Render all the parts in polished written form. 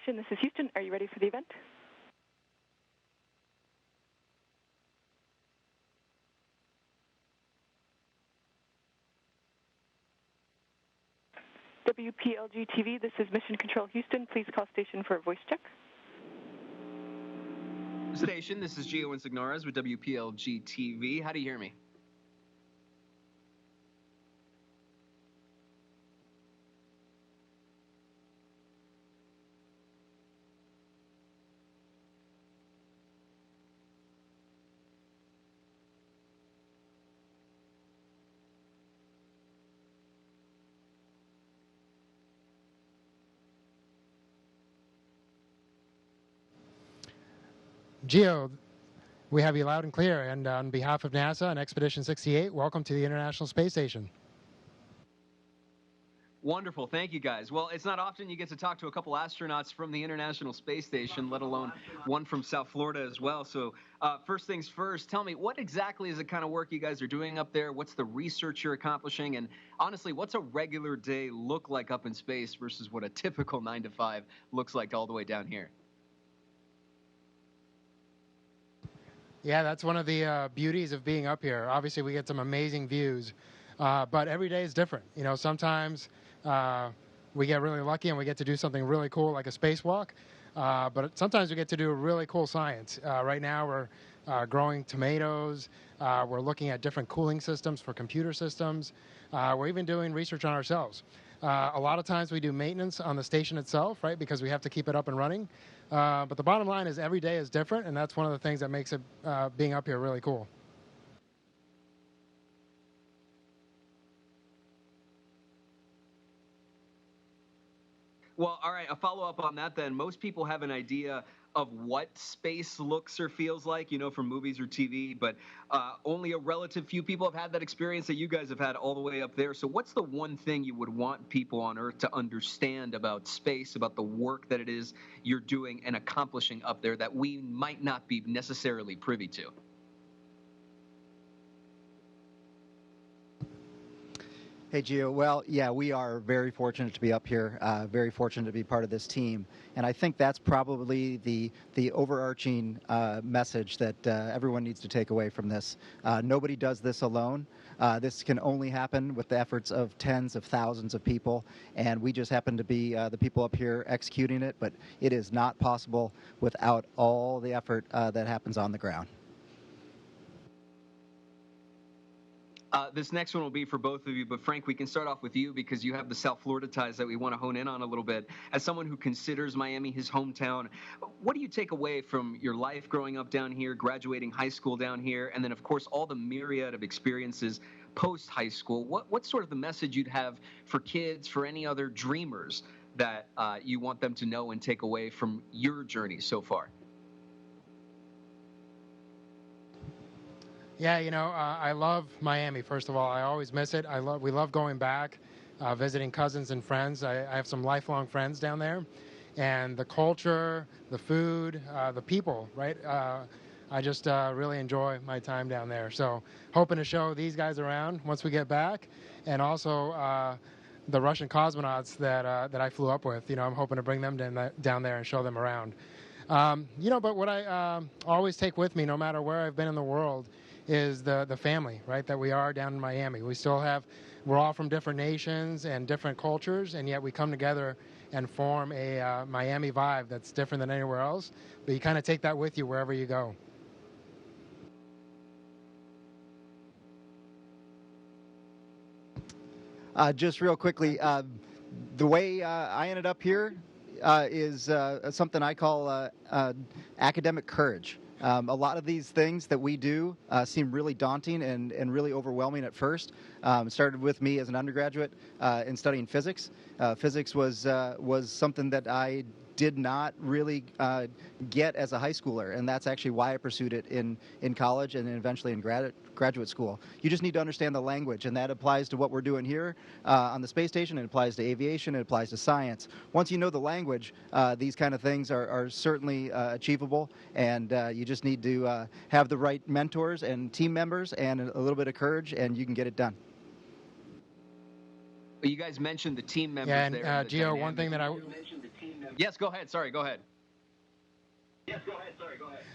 Station, this is Houston. Are you ready for the event? WPLG-TV, this is Mission Control Houston. Please call station for a voice check. Station, this is Gio Insignares with WPLG-TV. How do you hear me? Gio, we have you loud and clear, and on behalf of NASA and Expedition 68, welcome to the International Space Station. Wonderful. Thank you, guys. Well, it's not often you get to talk to a couple astronauts from the International Space Station, let alone one from South Florida as well. So first things first, tell me, what exactly is the kind of work you guys are doing up there? What's the research you're accomplishing? And honestly, what's a regular day look like up in space versus what a typical 9 to 5 looks like all the way down here? Yeah, that's one of the beauties of being up here. Obviously, we get some amazing views, but every day is different. You know, sometimes we get really lucky and we get to do something really cool like a spacewalk, but sometimes we get to do really cool science. Right now, we're growing tomatoes. We're looking at different cooling systems for computer systems. We're even doing research on ourselves. A lot of times we do maintenance on the station itself, right, because we have to keep it up and running. But the bottom line is every day is different, and that's one of the things that makes it being up here really cool. Well, all right, a follow-up on that then. Most people have an idea of what space looks or feels like, you know, from movies or TV, but only a relative few people have had that experience that you guys have had all the way up there. So what's the one thing you would want people on Earth to understand about space, about the work that it is you're doing and accomplishing up there that we might not be necessarily privy to? Hey, Gio. Well, yeah, we are very fortunate to be up here, very fortunate to be part of this team. And I think that's probably the overarching message that everyone needs to take away from this. Nobody does this alone. This can only happen with the efforts of tens of thousands of people, and we just happen to be the people up here executing it, but it is not possible without all the effort that happens on the ground. This next one will be for both of you, but Frank, we can start off with you because you have the South Florida ties that we want to hone in on a little bit. As someone who considers Miami his hometown, what do you take away from your life growing up down here, graduating high school down here, and then, of course, all the myriad of experiences post-high school? What's sort of the message you'd have for kids, for any other dreamers that you want them to know and take away from your journey so far? Yeah, you know, I love Miami, first of all. I always miss it. We love going back, visiting cousins and friends. I have some lifelong friends down there. And the culture, the food, the people, right? I just really enjoy my time down there. So hoping to show these guys around once we get back. And also the Russian cosmonauts that I flew up with. You know, I'm hoping to bring them down there and show them around. You know, but what I always take with me, no matter where I've been in the world, is the family, right, that we are down in Miami. We're all from different nations and different cultures, and yet we come together and form a Miami vibe that's different than anywhere else. But you kind of take that with you wherever you go. Just real quickly, the way I ended up here is something I call academic courage. A lot of these things that we do seem really daunting and really overwhelming at first. It started with me as an undergraduate in studying physics. Physics was something that I did not really get as a high schooler, and that's actually why I pursued it in college and then eventually in graduate school. You just need to understand the language, and that applies to what we're doing here on the space station. It applies to aviation. It applies to science. Once you know the language, these kind of things are certainly achievable, and you just need to have the right mentors and team members and a little bit of courage, and you can get it done. You guys mentioned the team members. Yeah, and there. Gio, one thing that Yes, go ahead. Sorry, go ahead.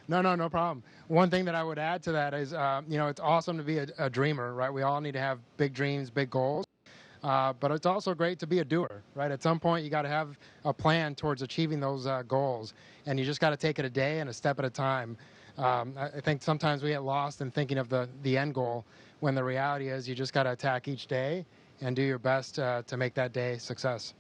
No problem. One thing that I would add to that is, it's awesome to be a dreamer, right? We all need to have big dreams, big goals. But it's also great to be a doer, right? At some point, you got to have a plan towards achieving those goals, and you just got to take it a day and a step at a time. I think sometimes we get lost in thinking of the end goal, when the reality is you just got to attack each day and do your best to make that day success.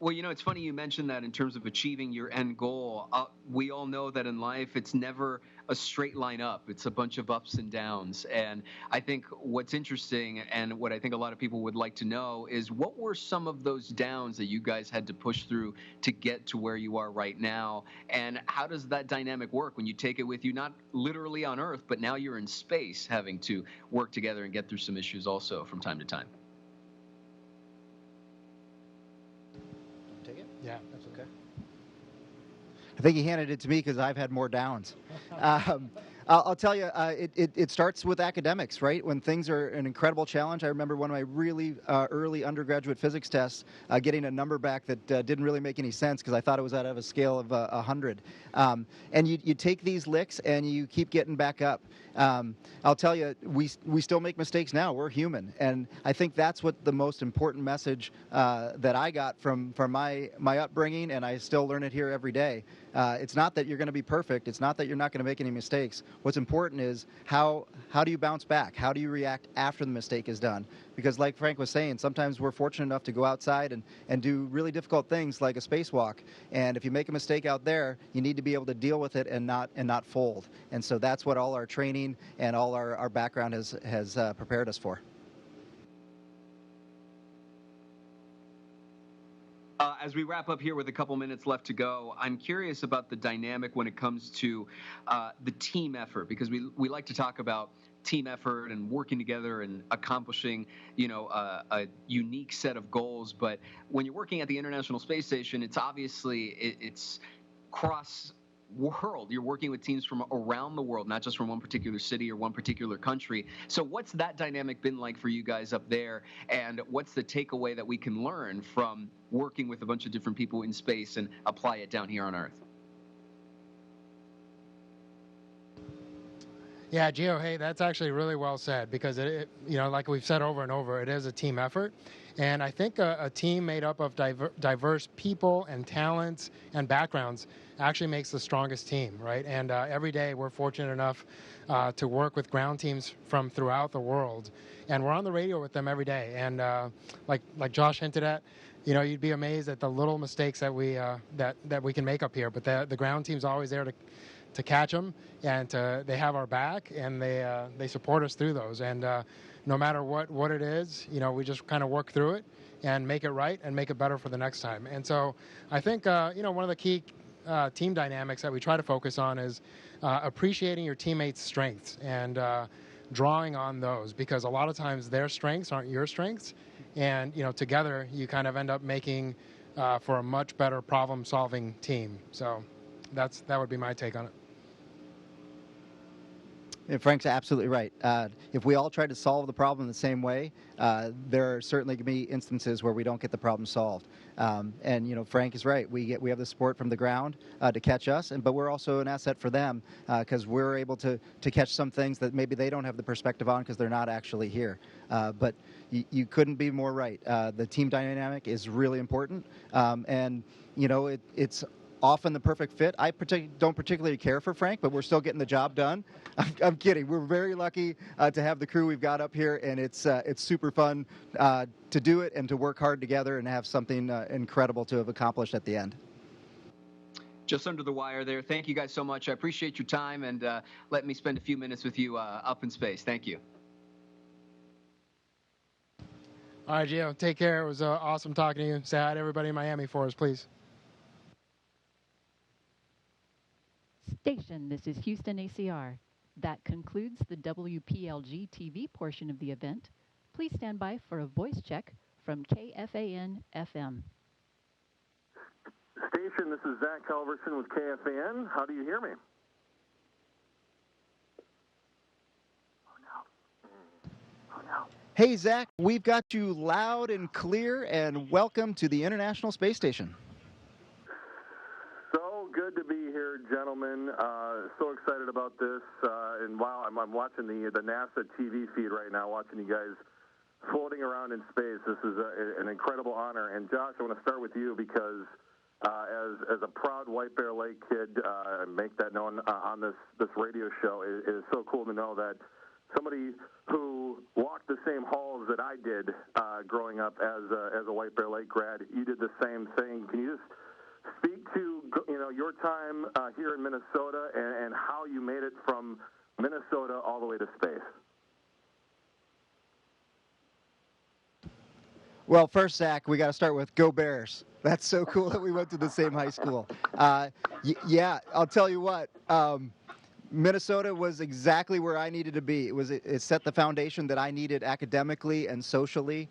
Well, it's funny you mentioned that in terms of achieving your end goal. We all know that in life, it's never a straight line up. It's a bunch of ups and downs. And I think what's interesting and what I think a lot of people would like to know is what were some of those downs that you guys had to push through to get to where you are right now? And how does that dynamic work when you take it with you, not literally on Earth, but now you're in space having to work together and get through some issues also from time to time? Yeah, that's okay. I think he handed it to me because I've had more downs. I'll tell you, it starts with academics, right? When things are an incredible challenge. I remember one of my really early undergraduate physics tests, getting a number back that didn't really make any sense because I thought it was out of a scale of 100. And you take these licks and you keep getting back up. I'll tell you, we still make mistakes now. We're human, and I think that's what the most important message that I got from my upbringing, and I still learn it here every day. It's not that you're going to be perfect. It's not that you're not going to make any mistakes. What's important is how do you bounce back? How do you react after the mistake is done? Because like Frank was saying, sometimes we're fortunate enough to go outside and do really difficult things like a spacewalk. And if you make a mistake out there, you need to be able to deal with it and not fold. And so that's what all our training and all our background has prepared us for. As we wrap up here with a couple minutes left to go, I'm curious about the dynamic when it comes to the team effort, because we like to talk about team effort and working together and accomplishing, a unique set of goals. But when you're working at the International Space Station, it's obviously it's cross world. You're working with teams from around the world, not just from one particular city or one particular country. So what's that dynamic been like for you guys up there? And what's the takeaway that we can learn from working with a bunch of different people in space and apply it down here on Earth? Yeah, Gio, hey, that's actually really well said, because like we've said over and over, it is a team effort. And I think a team made up of diverse people and talents and backgrounds actually makes the strongest team, right? And every day we're fortunate enough to work with ground teams from throughout the world. And we're on the radio with them every day. And like Josh hinted at, you'd be amazed at the little mistakes that we can make up here. But the ground team's always there to catch them, and they have our back, and they support us through those. And no matter what it is, we just kind of work through it and make it right and make it better for the next time. And so I think, one of the key team dynamics that we try to focus on is appreciating your teammates' strengths and drawing on those, because a lot of times their strengths aren't your strengths. And, together you kind of end up making for a much better problem-solving team. So that would be my take on it. And Frank's absolutely right. If we all try to solve the problem the same way, there are certainly going to be instances where we don't get the problem solved. And Frank is right. We have the support from the ground to catch us, but we're also an asset for them because we're able to catch some things that maybe they don't have the perspective on because they're not actually here. But you couldn't be more right. The team dynamic is really important, and it's often the perfect fit. I don't particularly care for Frank, but we're still getting the job done. I'm kidding. We're very lucky to have the crew we've got up here, and it's super fun to do it and to work hard together and have something incredible to have accomplished at the end. Just under the wire there. Thank you guys so much. I appreciate your time, and let me spend a few minutes with you up in space. Thank you. All right, Gio, take care. It was awesome talking to you. Say hi to everybody in Miami for us, please. Station, this is Houston ACR. That concludes the WPLG-TV portion of the event. Please stand by for a voice check from KFAN-FM. Station, this is Zach Culverson with KFAN. How do you hear me? Oh, no. Oh, no. Hey, Zach, we've got you loud and clear, and welcome to the International Space Station. So good to be here, gentlemen. So excited about this. And wow, I'm watching the NASA TV feed right now, watching you guys floating around in space. This is an incredible honor. And Josh, I want to start with you because as a proud White Bear Lake kid, make that known on this radio show. It is so cool to know that somebody who walked the same halls that I did growing up as a White Bear Lake grad, you did the same thing. Can you just speak to your time here in Minnesota and how you made it from Minnesota all the way to space? Well, first, Zach, we got to start with Go Bears. That's so cool that we went to the same high school. Yeah, I'll tell you what. Minnesota was exactly where I needed to be. It set the foundation that I needed academically and socially.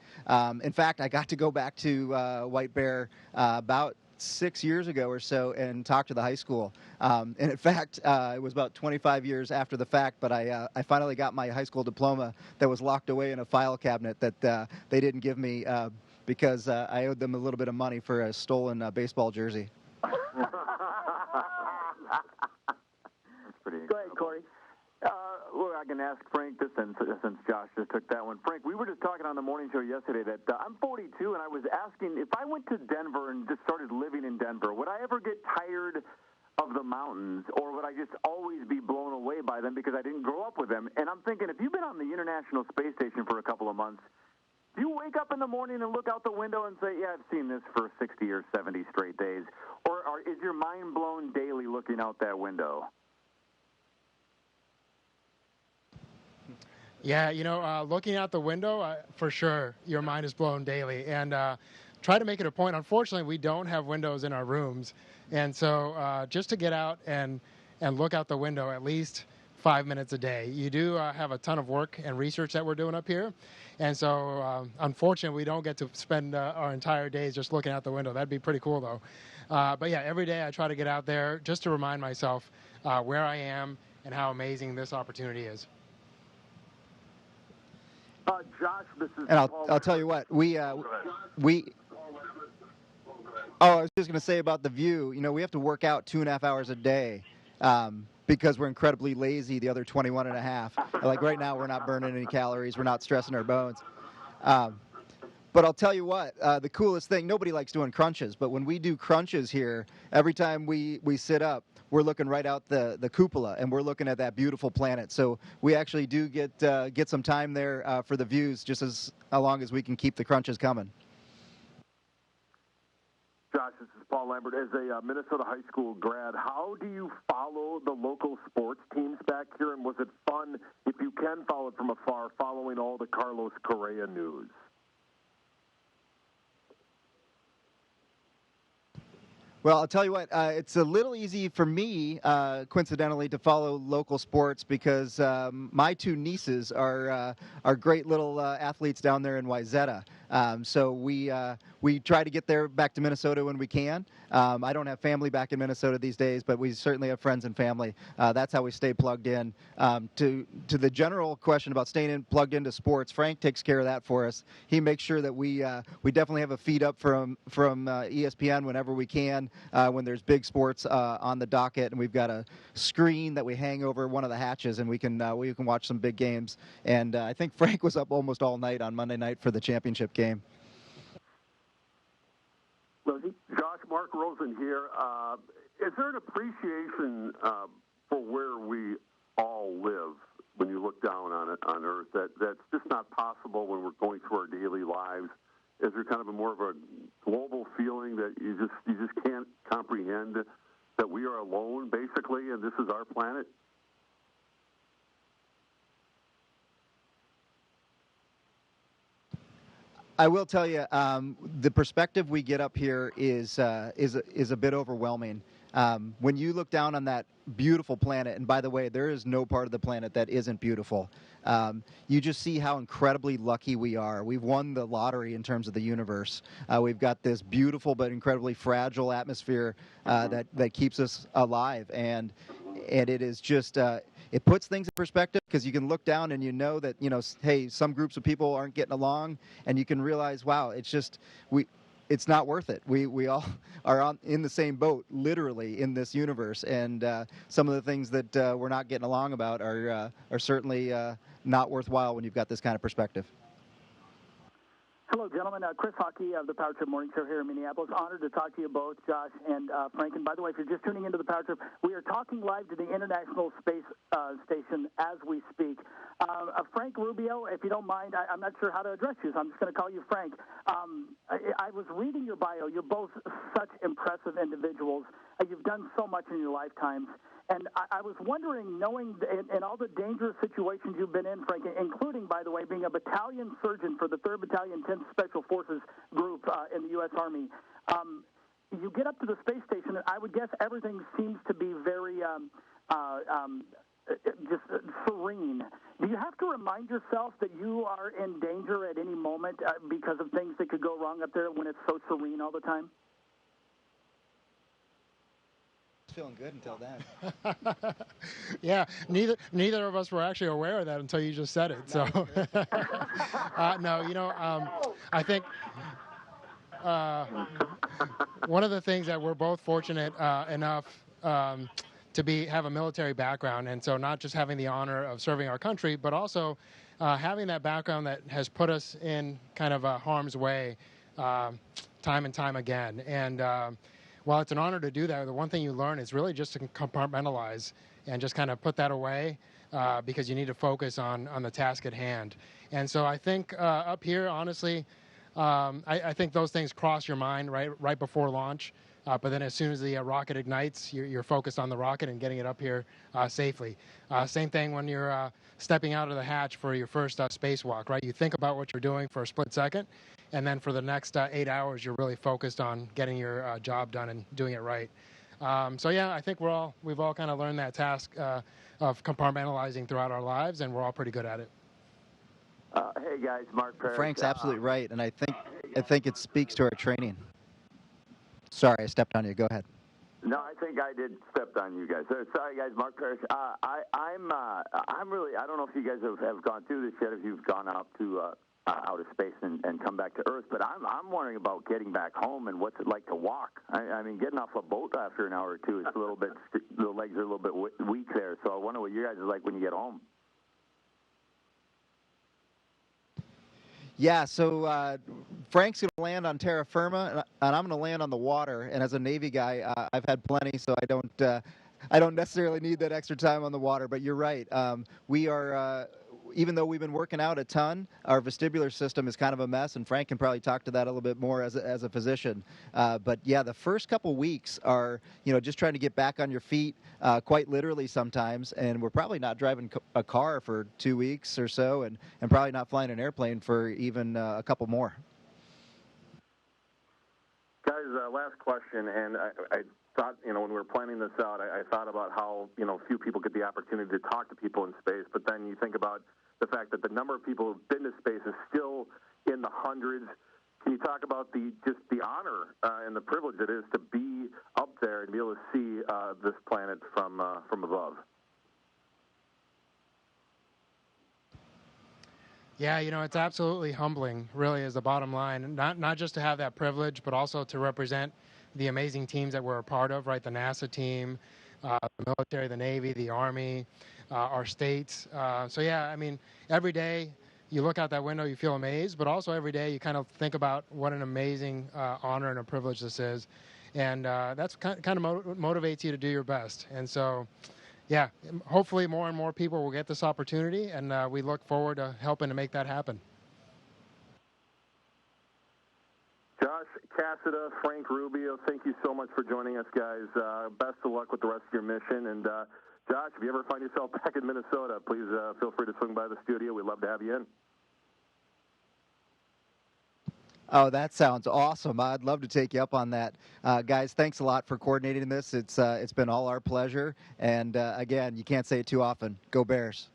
In fact, I got to go back to White Bear about 6 years ago or so and talk to the high school. And in fact, it was about 25 years after the fact, but I finally got my high school diploma that was locked away in a file cabinet that they didn't give me because I owed them a little bit of money for a stolen baseball jersey. Go ahead, Corey. Well, I can ask Frank this since Josh just took that one. Frank, we were just talking on the morning show yesterday that I'm 42, and I was asking if I went to Denver and just started living in Denver, would I ever get tired of the mountains, or would I just always be blown away by them because I didn't grow up with them? And I'm thinking, if you've been on the International Space Station for a couple of months, do you wake up in the morning and look out the window and say, yeah, I've seen this for 60 or 70 straight days? Or is your mind blown daily looking out that window? Yeah, looking out the window, for sure, your mind is blown daily. And try to make it a point. Unfortunately, we don't have windows in our rooms. And so just to get out and look out the window at least 5 minutes a day. You do have a ton of work and research that we're doing up here. And so, unfortunately, we don't get to spend our entire days just looking out the window. That'd be pretty cool, though. But yeah, every day I try to get out there just to remind myself where I am and how amazing this opportunity is. Josh, this is And Paul. I'll tell you what, I was just going to say about the view, we have to work out 2.5 hours a day because we're incredibly lazy the other 21 and a half. Like right now, we're not burning any calories. We're not stressing our bones. But I'll tell you what, the coolest thing, nobody likes doing crunches, but when we do crunches here, every time we sit up, we're looking right out the cupola, and we're looking at that beautiful planet. So we actually do get some time there for the views, just as long as we can keep the crunches coming. Josh, this is Paul Lambert. As a Minnesota high school grad, how do you follow the local sports teams back here, and was it fun, if you can follow it from afar, following all the Carlos Correa news? Well, I'll tell you what, it's a little easy for me, coincidentally, to follow local sports because my two nieces are great little athletes down there in Wayzata. So we try to get there back to Minnesota when we can. I don't have family back in Minnesota these days, but we certainly have friends and family. That's how we stay plugged in. To the general question about staying plugged into sports, Frank takes care of that for us. He makes sure that we definitely have a feed up from ESPN whenever we can, when there's big sports on the docket, and we've got a screen that we hang over one of the hatches, and we can watch some big games. And I think Frank was up almost all night on Monday night for the championship game. Josh, Mark Rosen here. Is there an appreciation for where we all live when you look down on it on Earth that's just not possible when we're going through our daily lives? Is there kind of more of a global feeling that you just can't comprehend that we are alone basically, and this is our planet? I will tell you, the perspective we get up here is a bit overwhelming. When you look down on that beautiful planet, and by the way, there is no part of the planet that isn't beautiful. You just see how incredibly lucky we are. We've won the lottery in terms of the universe. We've got this beautiful but incredibly fragile atmosphere that keeps us alive, and it is just it puts things in perspective because you can look down and you know that, hey, some groups of people aren't getting along, and you can realize, wow, it's not worth it. We all are in the same boat, literally, in this universe, and some of the things that we're not getting along about are certainly not worthwhile when you've got this kind of perspective. Hello, gentlemen. Chris Hockey of the Power Trip Morning Show here in Minneapolis. Honored to talk to you both, Josh and Frank. And by the way, if you're just tuning into the Power Trip, we are talking live to the International Space Station as we speak. Frank Rubio, if you don't mind, I'm not sure how to address you, so I'm just going to call you Frank. I was reading your bio. You're both such impressive individuals. You've done so much in your lifetimes. And I was wondering, knowing in all the dangerous situations you've been in, Frank, including, by the way, being a battalion surgeon for the 3rd Battalion, 10th Special Forces Group in the U.S. Army, you get up to the space station, and I would guess everything seems to be very just serene. Do you have to remind yourself that you are in danger at any moment because of things that could go wrong up there when it's so serene all the time? Feeling good until then. Yeah, neither of us were actually aware of that until you just said it. So, no, I think one of the things that we're both fortunate enough to have a military background, and so not just having the honor of serving our country, but also having that background that has put us in kind of harm's way time and time again. And while it's an honor to do that, the one thing you learn is really just to compartmentalize and just kind of put that away because you need to focus on the task at hand. And so I think up here, honestly, I think those things cross your mind right before launch. But then as soon as the rocket ignites, you're focused on the rocket and getting it up here safely. Same thing when you're stepping out of the hatch for your first spacewalk, right? You think about what you're doing for a split second, and then for the next 8 hours, you're really focused on getting your job done and doing it right. So yeah, I think we've all kind of learned that task of compartmentalizing throughout our lives, and we're all pretty good at it. Hey guys, Mark Parrish. Frank's absolutely right, and I think it speaks to our training. Sorry, I stepped on you. Go ahead. No, I think I did step on you guys. Sorry, guys. Mark Parrish. I'm really. I don't know if you guys have gone through this yet. If you've gone out to outer space and come back to Earth, but I'm wondering about getting back home and what's it like to walk. I mean, getting off a boat after an hour or two is a little bit. The legs are a little bit weak there. So I wonder what you guys are like when you get home. Yeah, so Frank's going to land on terra firma, and I'm going to land on the water. And as a Navy guy, I've had plenty, so I don't necessarily need that extra time on the water. But you're right. We are, even though we've been working out a ton, our vestibular system is kind of a mess, and Frank can probably talk to that a little bit more as a physician. But yeah, the first couple weeks are, just trying to get back on your feet, quite literally sometimes, and we're probably not driving a car for 2 weeks or so, and probably not flying an airplane for even a couple more. Guys, last question, and I thought, when we were planning this out, I thought about how, few people get the opportunity to talk to people in space, but then you think about the fact that the number of people who've been to space is still in the hundreds. Can you talk about the honor and the privilege it is to be up there and be able to see this planet from above? Yeah, it's absolutely humbling, really, is the bottom line. Not just to have that privilege, but also to represent the amazing teams that we're a part of, right? The NASA team, the military, the Navy, the Army, our states. So yeah, I mean, every day you look out that window, you feel amazed, but also every day you kind of think about what an amazing honor and a privilege this is. And that's kind of motivates you to do your best. And so, yeah, hopefully more and more people will get this opportunity, and we look forward to helping to make that happen. Josh, Cassada, Frank Rubio, thank you so much for joining us, guys. Best of luck with the rest of your mission. And Josh, if you ever find yourself back in Minnesota, please feel free to swing by the studio. We'd love to have you in. Oh, that sounds awesome. I'd love to take you up on that. Guys, thanks a lot for coordinating this. It's been all our pleasure. And, again, you can't say it too often. Go Bears.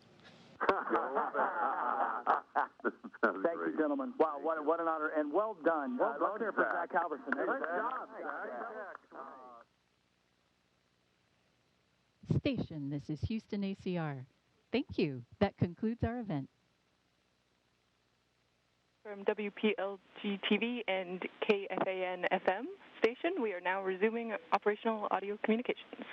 Thank you, gentlemen. Wow, what an honor. And well done. Well done there for Zach Halverson. Nice job, Zach. Station, this is Houston ACR. Thank you. That concludes our event. From WPLG-TV and KFAN-FM station, we are now resuming operational audio communications.